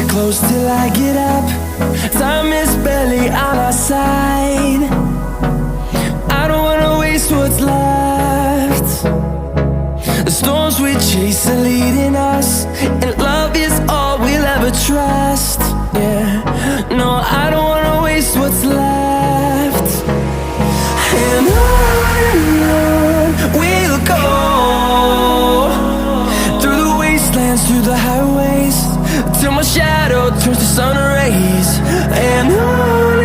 Close till I get up. Time is barely on our side. I don't wanna waste what's left. The storms we chase are leading us, and love is all we'll ever trust. Yeah, no, I don't wanna waste what's left. And on we'll go, through the wastelands, through the highways, till my shadow turns to sun rays. And on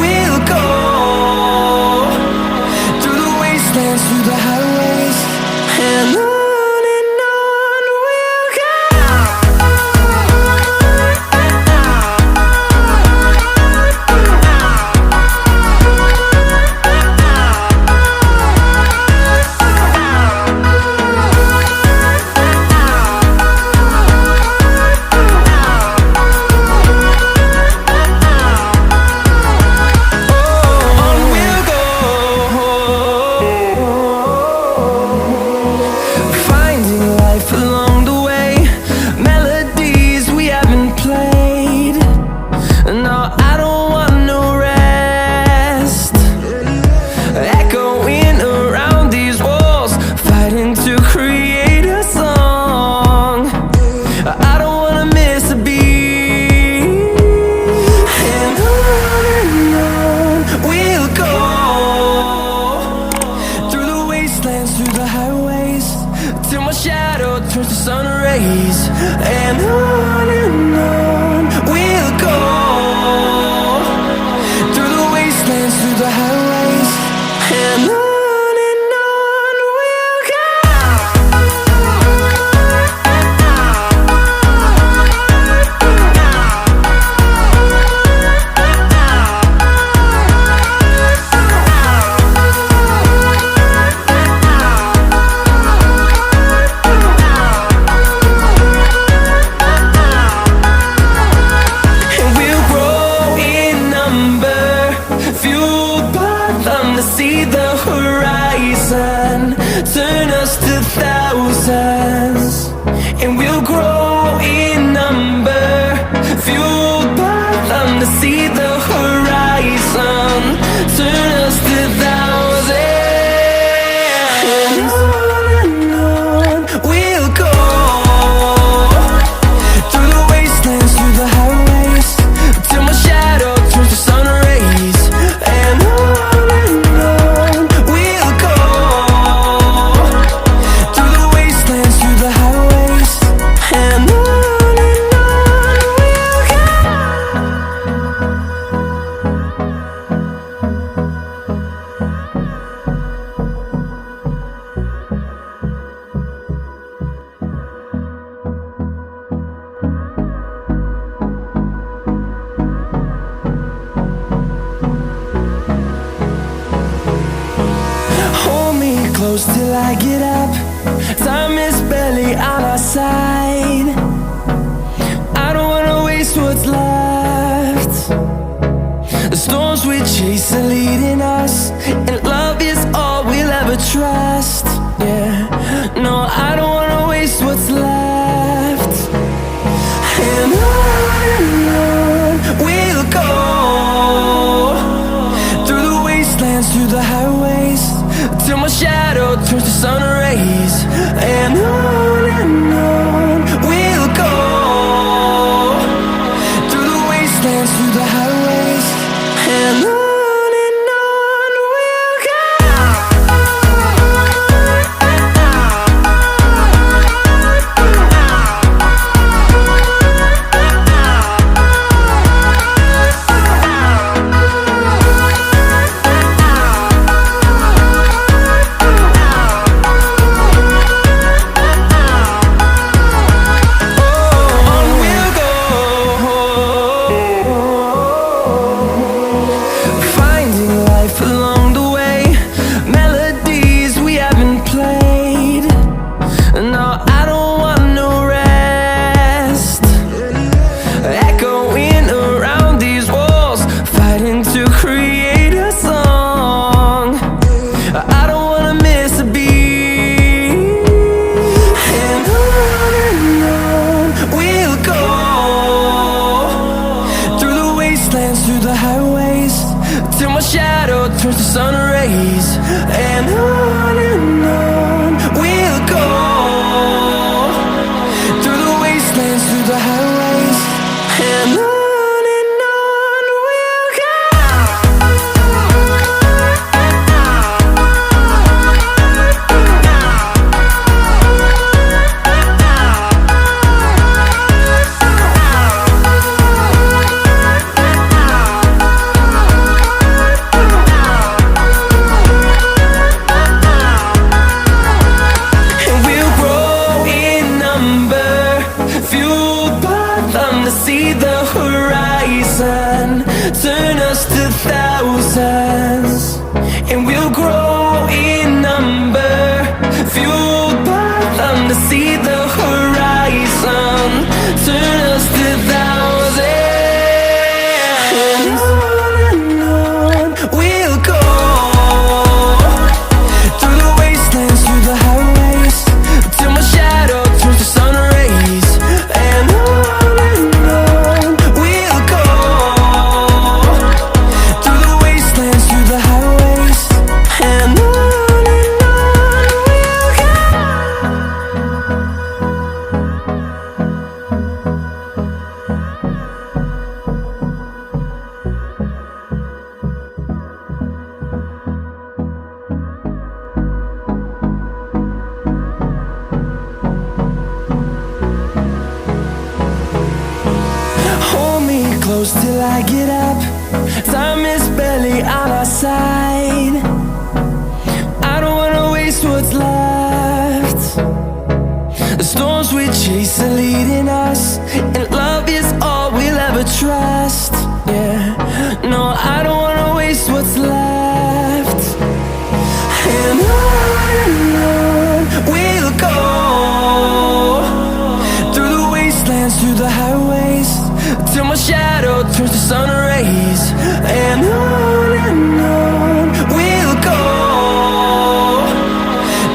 we'll go, through the wastelands, through the highways, and on we'll go. Through the highways, till my shadow turns to sun rays. And on we'll go, through the wastelands, through the highways, and on we'll go. See the horizon turn us to thousands, and we'll grow in number, fueled by them to see the horizon turn us to thousands. And on we'll go, through the wastelands, through the highways, till my shadow turns to sun rays. And close till I get up. Time is barely on our side. I don't wanna waste what's left. The storms we chase are leading us, and love is all we'll ever trust. Yeah, no, I don't wanna waste what's left. And on we'll go, through the wastelands, through the highways, till my shadow turns to sun rays. And on we'll go, through the wastelands, through the highways, and on. sun rays. And on we'll go, through the wastelands, through the highways. And on we'll go. See the horizon turn us to thousands, and we'll grow in number, fueled by them to see the horizon turn us to thousands. And on we'll go, through the wastelands, through the highways, till my shadow turns to sun rays. And on close till I get up. Time is barely on our side. I don't wanna waste what's left. The storms we chase are leading us, and love is all we'll ever trust. Yeah, no, I don't wanna waste what's left. And on we'll go, through the wastelands, through the highways, till my shadow turns to sun rays. And on we'll go,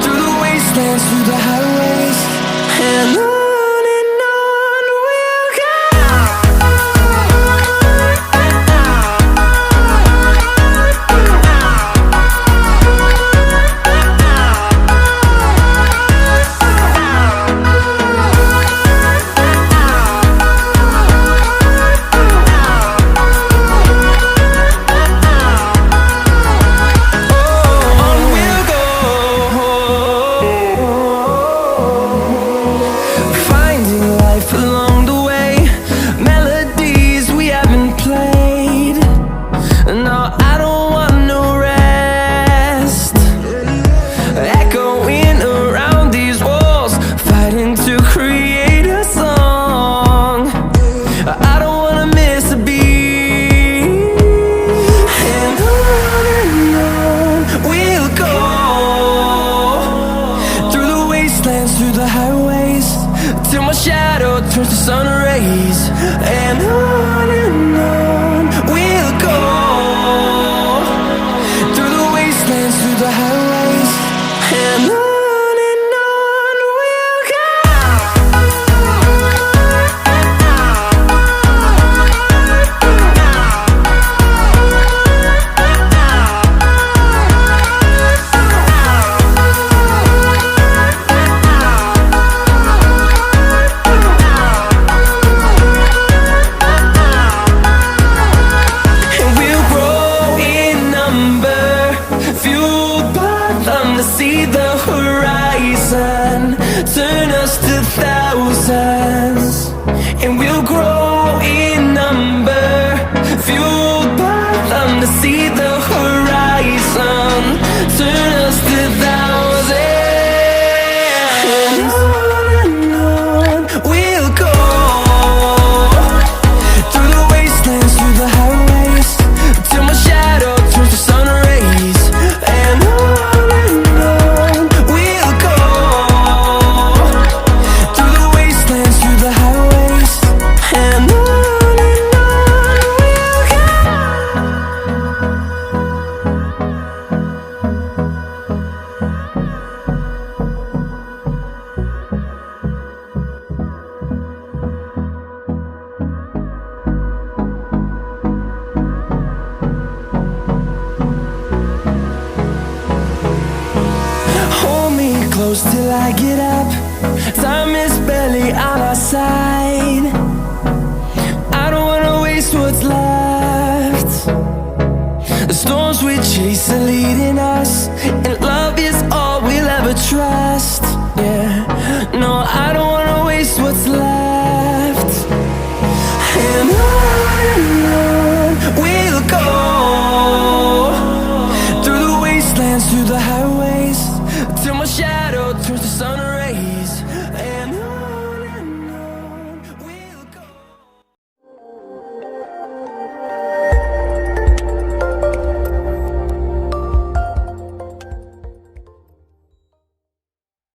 through the wastelands, through the highways. And on we'll go. Through the highways, till my shadow turns to sun rays. And on we'll go, through the wastelands, through the highways. And on we'll go. See the horizon turn us to thousands, and we'll grow in number, fueled by them to see the horizon turn us to thousands. And on we'll go, through the wastelands, through the highways, till my shadow turns to sun rays. And on we'll go, through the wastelands, through the highways. And on close till I get up. Time is barely on our side. I don't wanna waste what's left. The storms we chase are leading us, and love is all we'll ever trust. Yeah, no, I don't wanna waste what's left. And on we'll go, through the wastelands, through the highways, till my shadow